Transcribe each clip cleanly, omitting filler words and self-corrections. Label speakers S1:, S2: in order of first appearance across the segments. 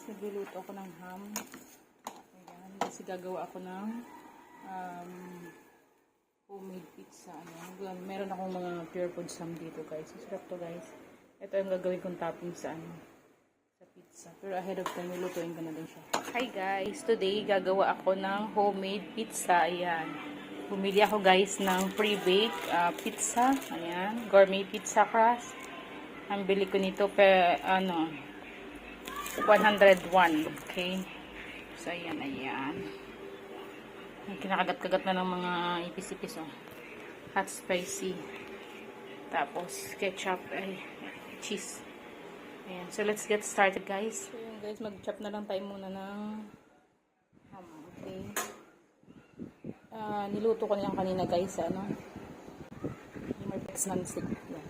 S1: nagluluto ako ng ham. Ayan, kasi gagawa ako ng homemade pizza. Meron akong mga pure food ham dito guys. Sarap to guys. Ito yung gagawin kong topping sa sa pizza. Pero ahead of time, nilutuin ko na din siya. Hi guys! Today, gagawa ako ng homemade pizza. Ayan. Bumili ako guys ng pre-bake pizza. Ayan. Gourmet pizza crust. Ang bili ko nito 101. Okay. So, ayan. Kinakagat-kagat na ng mga ipis-ipis. Oh. Hot spicy. Tapos, ketchup. Cheese. Ayan. So, let's get started guys. So, ayan guys. Mag-chop na lang tayo muna ng ham. Okay. Niluto ko na yan kanina guys. Yung Marpex non-stick. Ayan.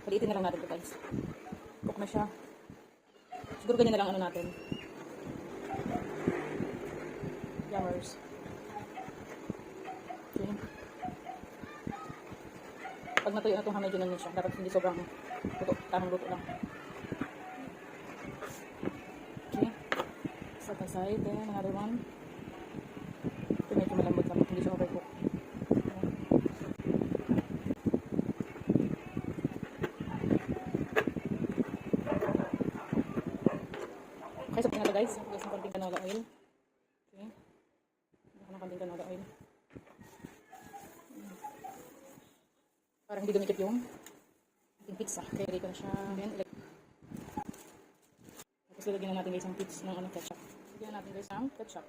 S1: Palitin na lang natin ito guys. Cook na siya. Siguro ganyan na lang natin. Yummers. Okay. Pag natuyo na itong ham, medyo na siya. Dapat hindi sobrang luto. Tamang luto lang. Okay. Set aside. Then another one. Ito medyo malambot lang. Hindi siya overcook. Okay, so pinala guys. Guys, ng konting canola oil. Okay. Gusto ng konting canola oil. Para hindi dumikit yung ating pizza. Kaya lagay ko na siya. Then, tapos lalagyan na natin guys ang pizza ng ketchup. Lagyan na natin guys ang ketchup.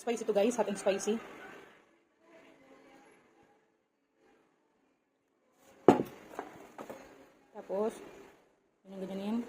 S1: Spicy to guys, hot and spicy. Tapos, ganyan.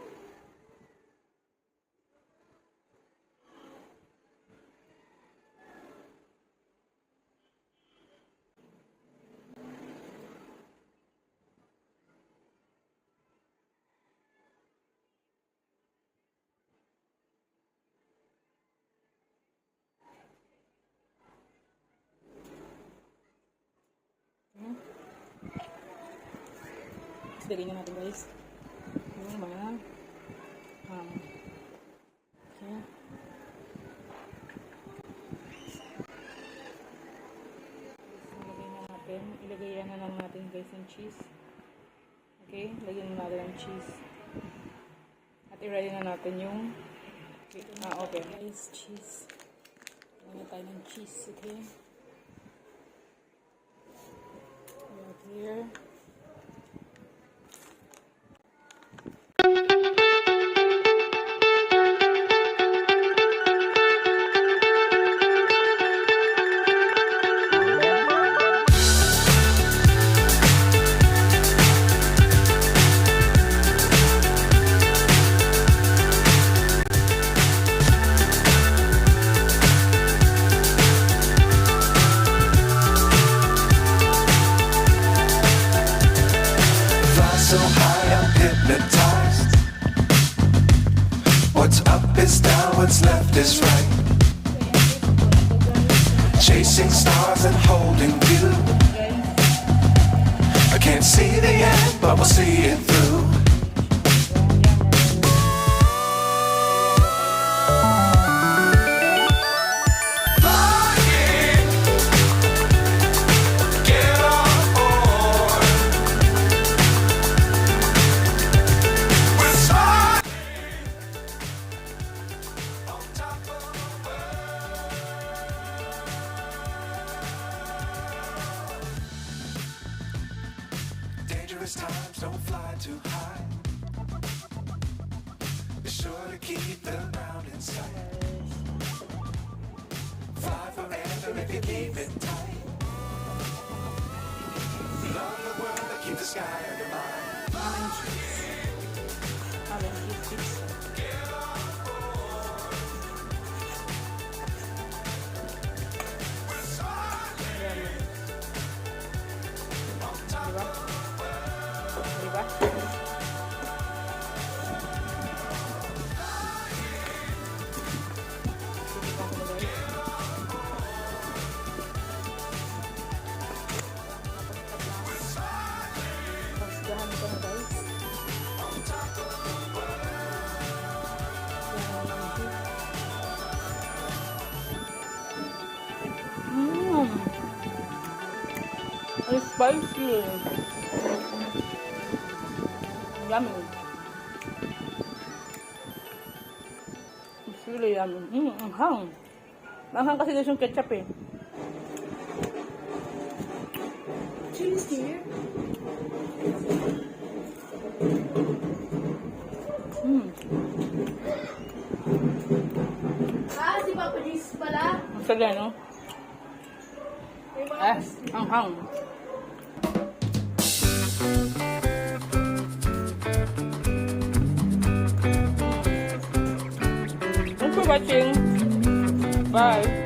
S1: Lagyan na natin guys yung mga okay. Ilagay na lang natin guys yung cheese. Okay, lagyan na natin ang cheese at i-ready na natin yung okay guys, cheese. Lagyan tayo ng cheese. Okay, right here.
S2: So high I'm hypnotized. What's up is down, what's left is right. Chasing stars and holding you. I can't see the end, but we'll see it through. Times don't fly too high. Be sure to keep the ground in sight. Fly forever if you keep it tight. Love the world that keeps the sky on your mind.
S1: spicy. Yummy. It's really yummy. Anghang. Anghang kasi guys yung ketchup eh.
S3: Chili's here. Ah, si Papa G's pala.
S1: Ang saga, no?
S3: May mga
S1: Anghang. Thanks for watching. Bye.